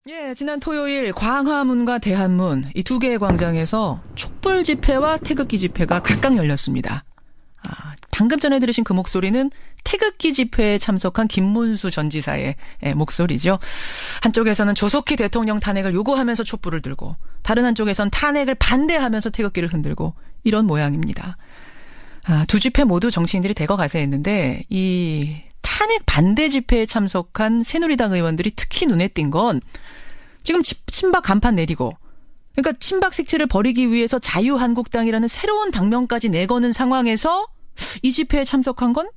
예, 지난 토요일 광화문과 대한문 이 두 개의 광장에서 촛불 집회와 태극기 집회가 각각 열렸습니다. 방금 전에 들으신 그 목소리는 태극기 집회에 참석한 김문수 전 지사의 목소리죠. 한쪽에서는 조속히 대통령 탄핵을 요구하면서 촛불을 들고 다른 한쪽에선 탄핵을 반대하면서 태극기를 흔들고 이런 모양입니다. 두 집회 모두 정치인들이 대거 가세했는데 이 탄핵 반대 집회에 참석한 새누리당 의원들이 특히 눈에 띈 건 지금 친박 간판 내리고 그러니까 친박 색채를 버리기 위해서 자유한국당이라는 새로운 당명까지 내거는 상황에서 이 집회에 참석한 건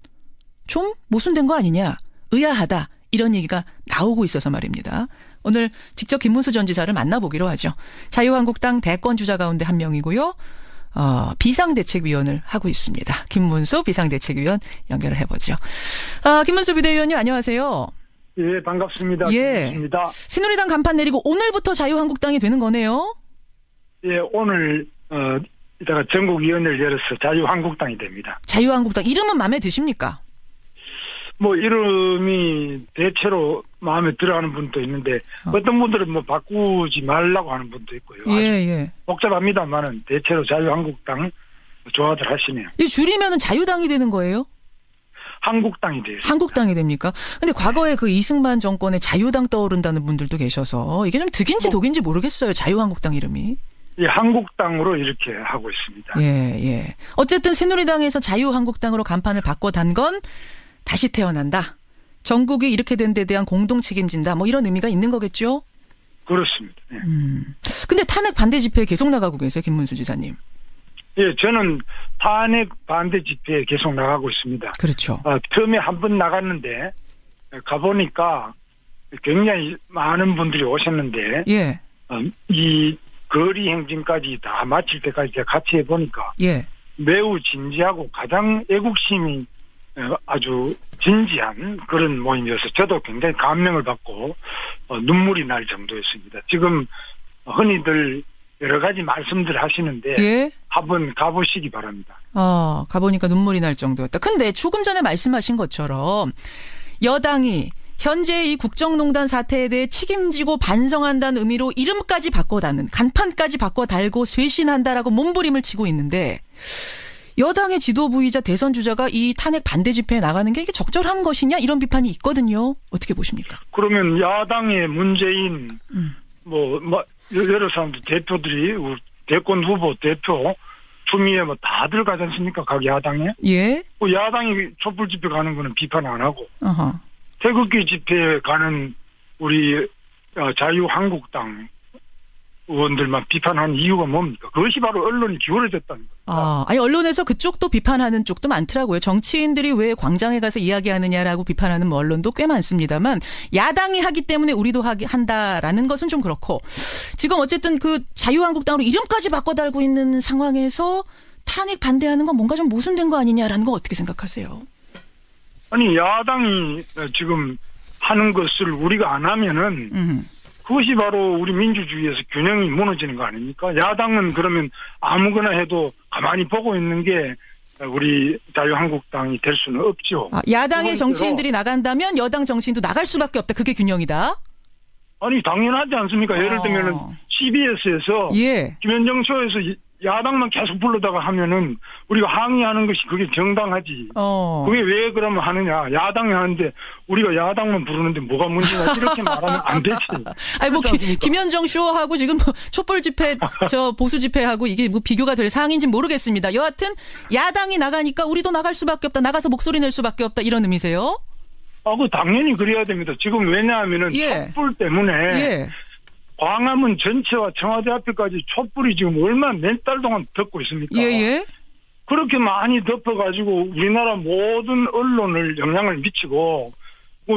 좀 모순된 거 아니냐, 의아하다 이런 얘기가 나오고 있어서 말입니다. 오늘 직접 김문수 전 지사를 만나보기로 하죠. 자유한국당 대권 주자 가운데 한 명이고요. 비상대책위원을 하고 있습니다. 김문수 비상대책위원 연결을 해보죠. 김문수 비대위원님 안녕하세요. 예, 반갑습니다. 예. 김문수입니다. 새누리당 간판 내리고 오늘부터 자유한국당이 되는 거네요. 예, 오늘 이따가 전국위원회를 열어서 자유한국당이 됩니다. 자유한국당 이름은 마음에 드십니까? 뭐 이름이 대체로 마음에 들어하는 분도 있는데 어떤 분들은 뭐 바꾸지 말라고 하는 분도 있고요. 예. 복잡합니다만은 대체로 자유한국당 좋아들 하시네요. 이 줄이면은 자유당이 되는 거예요? 한국당이 돼요. 한국당이 됩니까? 근데 과거에 그 이승만 정권에 자유당 떠오른다는 분들도 계셔서 이게 좀 득인지 독인지 모르겠어요. 자유한국당 이름이. 예, 한국당으로 이렇게 하고 있습니다. 예. 어쨌든 새누리당에서 자유한국당으로 간판을 바꿔단 건 다시 태어난다. 전국이 이렇게 된 데 대한 공동 책임진다. 뭐 이런 의미가 있는 거겠죠? 그렇습니다. 예. 근데 탄핵 반대 집회에 계속 나가고 계세요, 김문수 지사님. 예, 저는 탄핵 반대 집회에 계속 나가고 있습니다. 그렇죠. 처음에 한 번 나갔는데 가보니까 굉장히 많은 분들이 오셨는데 예. 이 거리 행진까지 다 마칠 때까지 제가 같이 해보니까 예. 매우 진지하고 가장 애국심이 아주 진지한 그런 모임이어서 저도 굉장히 감명을 받고 눈물이 날 정도였습니다. 지금 흔히들 여러 가지 말씀들 하시는데 예? 한번 가보시기 바랍니다. 가보니까 눈물이 날 정도였다. 근데 조금 전에 말씀하신 것처럼 여당이 현재 이 국정농단 사태에 대해 책임지고 반성한다는 의미로 이름까지 바꿔다는 간판까지 바꿔 달고 쇄신한다라고 몸부림을 치고 있는데 여당의 지도부이자 대선 주자가 이 탄핵 반대 집회에 나가는 게 이게 적절한 것이냐 이런 비판이 있거든요. 어떻게 보십니까? 그러면 야당의 문재인 여러 사람들 대표들이 대권 후보 대표 추미애 뭐 다들 가지 않습니까? 각 야당에. 예. 야당이 촛불 집회 가는 거는 비판 안 하고 어허. 태극기 집회에 가는 우리 자유한국당 의원들만 비판하는 이유가 뭡니까? 그것이 바로 언론이 기울어졌다는 겁니다. 아니 언론에서 그쪽도 비판하는 쪽도 많더라고요. 정치인들이 왜 광장에 가서 이야기하느냐라고 비판하는 언론도 꽤 많습니다만 야당이 하기 때문에 우리도 한다라는 것은 좀 그렇고 지금 어쨌든 그 자유한국당으로 이름까지 바꿔 달고 있는 상황에서 탄핵 반대하는 건 뭔가 좀 모순된 거 아니냐라는 거 어떻게 생각하세요? 아니 야당이 지금 하는 것을 우리가 안 하면은 그것이 바로 우리 민주주의에서 균형이 무너지는 거 아닙니까? 야당은 그러면 아무거나 해도 가만히 보고 있는 게 우리 자유한국당이 될 수는 없죠. 야당의 정치인들이 나간다면 여당 정치인도 나갈 수밖에 없다. 그게 균형이다? 아니 당연하지 않습니까? 예를 들면은 CBS에서 예. 김현정 쇼에서 야당만 계속 불러다가 하면은 우리가 항의하는 것이 그게 정당하지. 그게 왜 그러면 하느냐. 야당이 하는데 우리가 야당만 부르는데 뭐가 문제냐. 이렇게 말하면 안 되지. 아니 뭐 김현정 쇼하고 지금 촛불 집회 보수 집회하고 이게 뭐 비교가 될 사항인지 모르겠습니다. 여하튼 야당이 나가니까 우리도 나갈 수밖에 없다. 나가서 목소리 낼 수밖에 없다. 이런 의미세요? 그 당연히 그래야 됩니다. 지금 왜냐하면은 촛불 때문에 광화문 전체와 청와대 앞에까지 촛불이 지금 몇 달 동안 덮고 있습니까? 예. 그렇게 많이 덮어가지고 우리나라 모든 언론을 영향을 미치고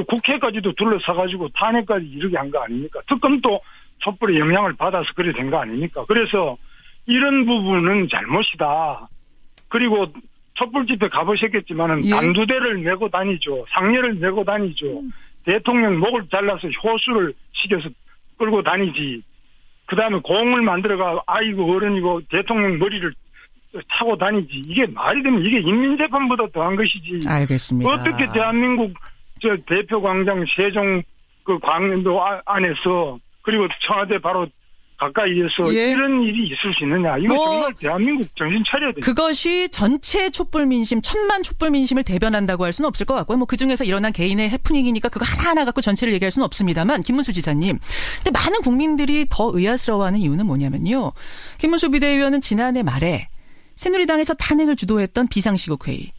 국회까지도 둘러싸가지고 탄핵까지 이르게 한 거 아닙니까? 특검도 촛불의 영향을 받아서 그래 된 거 아닙니까? 그래서 이런 부분은 잘못이다. 그리고 촛불 집회 가보셨겠지만은 단두대를 메고 다니죠. 상례를 메고 다니죠. 대통령 목을 잘라서 효수를 시켜서 끌고 다니지. 그 다음에 공을 만들어가 아이고 어른이고 대통령 머리를 타고 다니지. 이게 말이 되면 이게 인민재판보다 더한 것이지. 알겠습니다. 어떻게 대한민국 대표광장 세종 그 광연도 안에서 그리고 청와대 바로 가까이에서 예. 이런 일이 있을 수 있느냐. 이거 정말 대한민국 정신 차려야 돼요. 그것이 전체 촛불 민심, 1000만 촛불 민심을 대변한다고 할 수는 없을 것 같고요. 뭐 그중에서 일어난 개인의 해프닝이니까 그거 하나하나 갖고 전체를 얘기할 수는 없습니다만 김문수 지사님. 근데 많은 국민들이 더 의아스러워하는 이유는 뭐냐면요. 김문수 비대위원은 지난해 말에 새누리당에서 탄핵을 주도했던 비상시국회의.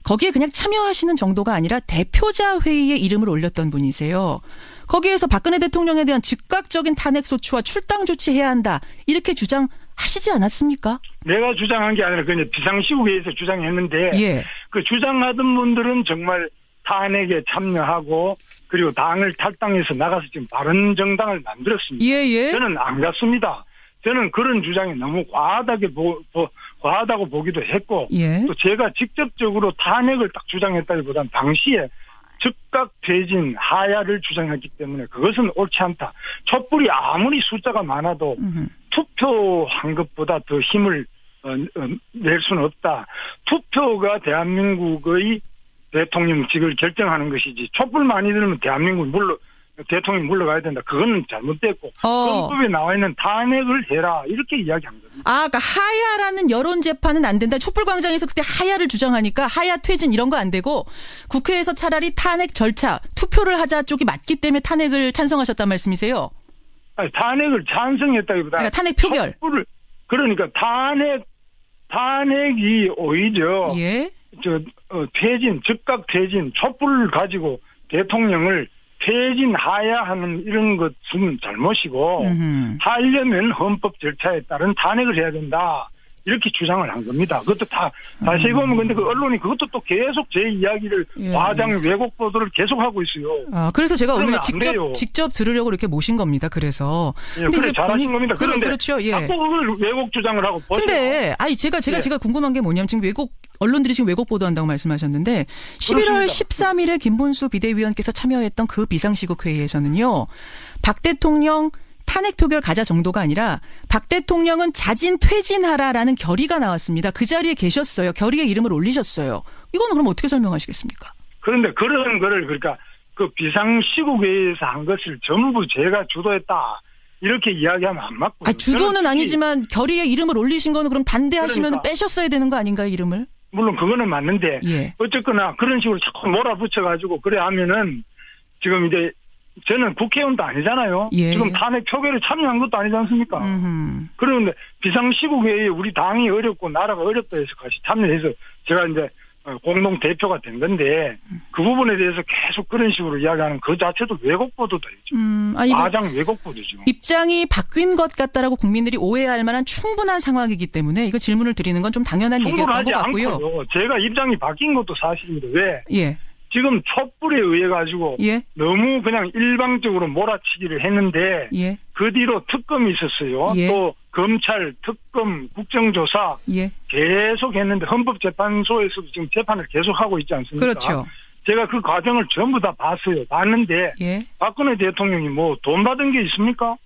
거기에 그냥 참여하시는 정도가 아니라 대표자 회의에 이름을 올렸던 분이세요. 거기에서 박근혜 대통령에 대한 즉각적인 탄핵 소추와 출당 조치해야 한다. 이렇게 주장하시지 않았습니까? 내가 주장한 게 아니라 그냥 비상시국회의에서 주장했는데 예. 그 주장하던 분들은 정말 탄핵에 참여하고 그리고 당을 탈당해서 나가서 지금 바른 정당을 만들었습니다. 예. 저는 안 갔습니다. 저는 그런 주장이 너무 과하다고 보기도 했고 예. 또 제가 직접적으로 탄핵을 딱 주장했다기보다는 당시에 즉각 퇴진 하야를 주장했기 때문에 그것은 옳지 않다. 촛불이 아무리 숫자가 많아도 투표한 것보다 더 힘을 낼 수는 없다. 투표가 대한민국의 대통령직을 결정하는 것이지 촛불 많이 들으면 대통령이 물러가야 된다. 그건 잘못됐고 헌법에 나와 있는 탄핵을 해라 이렇게 이야기한 겁니다. 그러니까 하야라는 여론 재판은 안 된다. 촛불광장에서 그때 하야를 주장하니까 하야 퇴진 이런 거 안 되고 국회에서 차라리 탄핵 절차 투표를 하자 쪽이 맞기 때문에 탄핵을 찬성하셨단 말씀이세요? 아니, 탄핵을 찬성했다기보다 그러니까 탄핵 표결. 그러니까 탄핵이 오히려 예. 퇴진 즉각 퇴진 촛불을 가지고 대통령을 퇴진하야 하는 이런 것은 잘못이고 하려면 헌법 절차에 따른 탄핵을 해야 된다. 이렇게 주장을 한 겁니다. 그것도 다시 보면 근데 그 언론이 그것도 또 계속 제 이야기를 과장 왜곡 보도를 계속하고 있어요. 그래서 제가 오늘 직접 들으려고 이렇게 모신 겁니다. 그래서. 근데 그래 잘하신 겁니다. 그런데 그렇죠. 예. 자꾸 그걸 왜곡 주장을 하고. 근데 제가 궁금한 게 뭐냐면 지금 언론들이 지금 왜곡 보도한다고 말씀하셨는데 11월 13일에 김문수 비대위원께서 참여했던 그 비상시국 회의에서는요. 박 대통령 탄핵 표결 가자 정도가 아니라 박 대통령은 자진 퇴진하라라는 결의가 나왔습니다. 그 자리에 계셨어요. 결의에 이름을 올리셨어요. 이거는 그럼 어떻게 설명하시겠습니까? 그런데 그런 거를 그러니까 그 비상시국회의에서 한 것을 전부 제가 주도했다. 이렇게 이야기하면 안 맞고요. 주도는 아니지만 결의에 이름을 올리신 거는 그럼 반대하시면 빼셨어야 되는 거 아닌가요, 이름을? 물론 그거는 맞는데 예. 어쨌거나 그런 식으로 자꾸 몰아붙여가지고 그래 하면은 지금 이제 저는 국회의원도 아니잖아요. 예. 지금 탄핵 표결에 참여한 것도 아니지 않습니까? 그런데 비상시국회의에 우리 당이 어렵고 나라가 어렵다 해서 같이 참여해서 제가 이제 공동 대표가 된 건데 그 부분에 대해서 계속 그런 식으로 이야기하는 그 자체도 왜곡 보도다. 과장 왜곡 보도죠. 입장이 바뀐 것 같다라고 국민들이 오해할 만한 충분한 상황이기 때문에 이거 질문을 드리는 건 좀 당연한 얘기였던 것 같고요. 않고요. 제가 입장이 바뀐 것도 사실입니다. 왜? 예. 지금 촛불에 의해 가지고 너무 그냥 일방적으로 몰아치기를 했는데 그 뒤로 특검이 있었어요. 또 검찰, 특검, 국정조사 계속 했는데 헌법재판소에서도 지금 재판을 계속하고 있지 않습니까? 그렇죠. 제가 그 과정을 전부 다 봤는데 박근혜 대통령이 뭐 돈 받은 게 있습니까?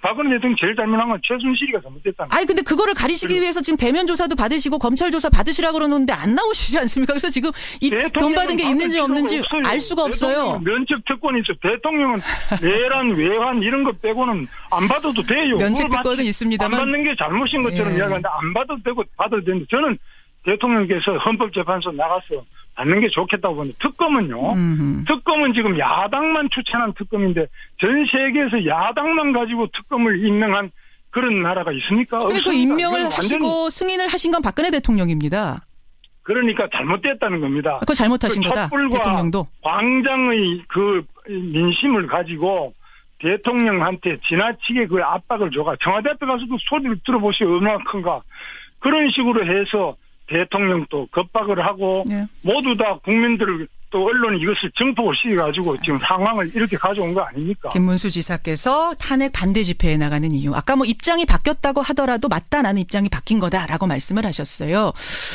박근혜 대통령 제일 잘못한 건 최순실이가 잘못됐다는 거예요. 근데 그거를 가리시기 위해서 지금 대면 조사도 받으시고 검찰 조사 받으시라고 그러는데 안 나오시지 않습니까? 그래서 지금 이 돈 받은 게 있는지 없는지 알 수가 없어요. 면책 특권이 있어요. 대통령은 내란, 외환 이런 거 빼고는 안 받아도 돼요. 면책 특권은 있습니다만. 안 받는 게 잘못인 것처럼 이야기하는데 안 받아도 되고 받아도 되는데 저는 대통령께서 헌법재판소 나가서 받는 게 좋겠다고 보는데 특검은 지금 야당만 추천한 특검인데 전 세계에서 야당만 가지고 특검을 임명한 그런 나라가 있습니까? 그 임명을 하시고 승인을 하신 건 박근혜 대통령입니다. 그러니까 잘못됐다는 겁니다. 그거 잘못하신 거다. 대통령도. 광장의 그 민심을 가지고 대통령한테 지나치게 그 압박을 줘가 청와대 앞에 가서도 소리를 들어보시오 얼마나 큰가. 그런 식으로 해서 대통령도 겁박을 하고 모두 다 국민들을 또 언론이 이것을 증폭을 시켜가지고 지금 상황을 이렇게 가져온 거 아닙니까? 김문수 지사께서 탄핵 반대 집회에 나가는 이유. 아까 뭐 입장이 바뀌었다고 하더라도 맞다 나는 입장이 바뀐 거다라고 말씀을 하셨어요.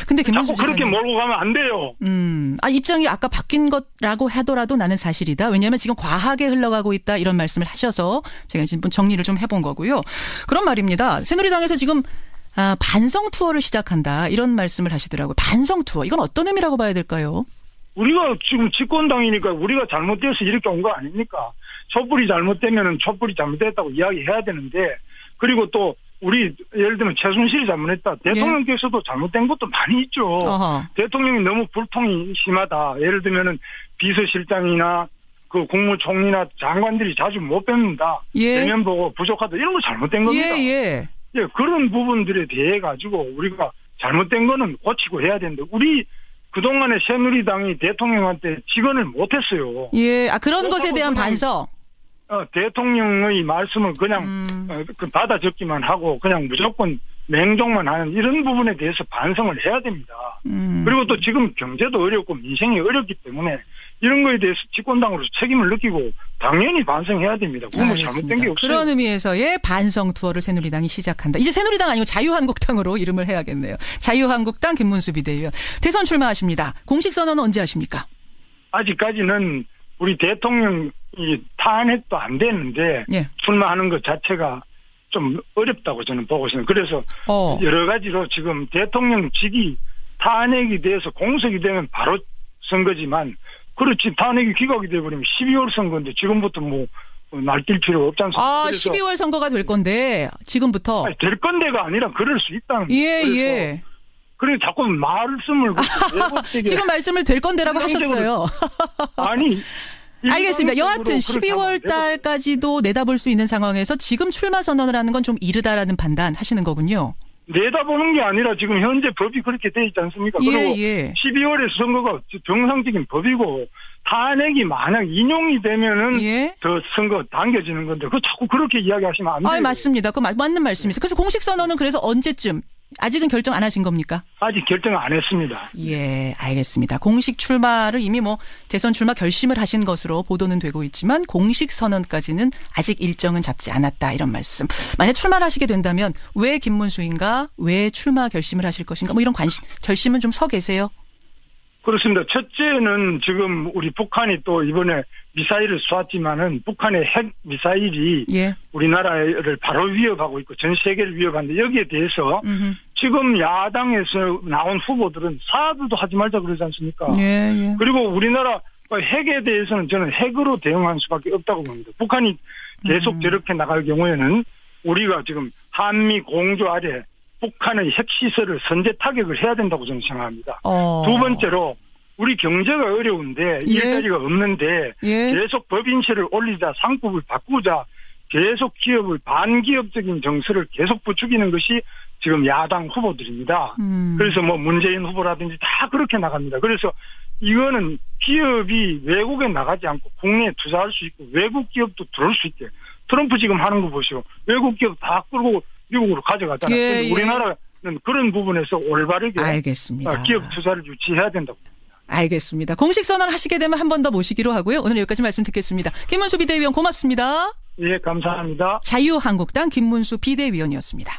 근데 김문수 지사님. 그렇게 몰고 가면 안 돼요. 입장이 아까 바뀐 거라고 하더라도 나는 사실이다. 왜냐하면 지금 과하게 흘러가고 있다 이런 말씀을 하셔서 제가 지금 정리를 좀 해본 거고요. 그런 말입니다. 새누리당에서 지금 반성 투어를 시작한다. 이런 말씀을 하시더라고요. 반성 투어. 이건 어떤 의미라고 봐야 될까요? 우리가 지금 집권당이니까 우리가 잘못돼서 이렇게 온 거 아닙니까? 촛불이 잘못되면은 촛불이 잘못됐다고 이야기해야 되는데, 그리고 또 우리 예를 들면 최순실이 잘못했다. 대통령께서도 잘못된 것도 많이 있죠. 어허. 대통령이 너무 불통이 심하다. 예를 들면은 비서실장이나 그 국무총리나 장관들이 자주 못 뵙는다. 예. 대면 보고 부족하다. 이런 거 잘못된 겁니다. 예. 예, 그런 부분들에 대해 가지고 우리가 잘못된 거는 고치고 해야 되는데, 우리 그동안에 새누리당이 대통령한테 직언을 못했어요. 예. 그런 것에 대한 반성. 대통령의 말씀을 그냥 받아 적기만 하고 그냥 무조건 맹종만 하는 이런 부분에 대해서 반성을 해야 됩니다. 그리고 또 지금 경제도 어렵고 민생이 어렵기 때문에 이런 거에 대해서 집권당으로서 책임을 느끼고 당연히 반성해야 됩니다. 그건 잘못된 게 없어요. 그런 의미에서의 반성 투어를 새누리당이 시작한다. 이제 새누리당 아니고 자유한국당으로 이름을 해야겠네요. 자유한국당 김문수 비대위원. 대선 출마하십니다. 공식 선언은 언제 하십니까? 아직까지는 우리 대통령이 탄핵도 안 됐는데 예. 출마하는 것 자체가 좀 어렵다고 저는 보고 있습니다. 그래서 여러 가지로 지금 대통령직이 탄핵이 돼서 공석이 되면 바로 선거지만, 그렇지 탄핵이 기각이 돼버리면 12월 선거인데 지금부터 뭐 날뛸 필요가 없지 않습니까? 12월 선거가 될 건데 지금부터. 아니, 될 건데가 아니라 그럴 수 있다는 거예요. 예. 그러니까 자꾸 말씀을 지금 말씀을 될 건데라고 하셨어요. 아니. 알겠습니다. 여하튼 12월 달까지도 내다볼 수 있는 상황에서 지금 출마 선언을 하는 건 좀 이르다라는 판단 하시는 거군요. 내다보는 게 아니라 지금 현재 법이 그렇게 돼 있지 않습니까? 그리고 12월에 선거가 정상적인 법이고, 탄핵이 만약 인용이 되면은 더 선거 당겨지는 건데, 그거 자꾸 그렇게 이야기하시면 안 돼요. 맞습니다. 그 맞는 말씀이세요. 그래서 공식 선언은 그래서 언제쯤? 아직은 결정 안 하신 겁니까? 아직 결정 안 했습니다. 예, 알겠습니다. 공식 출마를 이미 대선 출마 결심을 하신 것으로 보도는 되고 있지만 공식 선언까지는 아직 일정은 잡지 않았다, 이런 말씀. 만약 출마를 하시게 된다면 왜 김문수인가? 왜 출마 결심을 하실 것인가? 이런 결심은 좀 서 계세요? 그렇습니다. 첫째는 지금 우리 북한이 또 이번에 미사일을 쏘았지만은 북한의 핵 미사일이 우리나라를 바로 위협하고 있고 전 세계를 위협하는데, 여기에 대해서 지금 야당에서 나온 후보들은 사드도 하지 말자 그러지 않습니까? 그리고 우리나라 핵에 대해서는 저는 핵으로 대응할 수밖에 없다고 봅니다. 북한이 계속 저렇게 나갈 경우에는 우리가 지금 한미 공조 아래 북한의 핵시설을 선제 타격을 해야 된다고 저는 생각합니다. 두 번째로 우리 경제가 어려운데 일자리가 없는데 계속 법인세를 올리자, 상법을 바꾸자, 계속 기업을 반기업적인 정서를 계속 부추기는 것이 지금 야당 후보들입니다. 그래서 문재인 후보라든지 다 그렇게 나갑니다. 그래서 이거는 기업이 외국에 나가지 않고 국내에 투자할 수 있고 외국 기업도 들어올 수 있게, 트럼프 지금 하는 거 보시오. 외국 기업 다 끌고 미국으로 가져가잖아요. 우리나라는 그런 부분에서 올바르게 알겠습니다. 기업 투자를 유치해야 된다고. 알겠습니다. 공식 선언 하시게 되면 한 번 더 모시기로 하고요. 오늘 여기까지 말씀 듣겠습니다. 김문수 비대위원 고맙습니다. 예, 감사합니다. 자유한국당 김문수 비대위원이었습니다.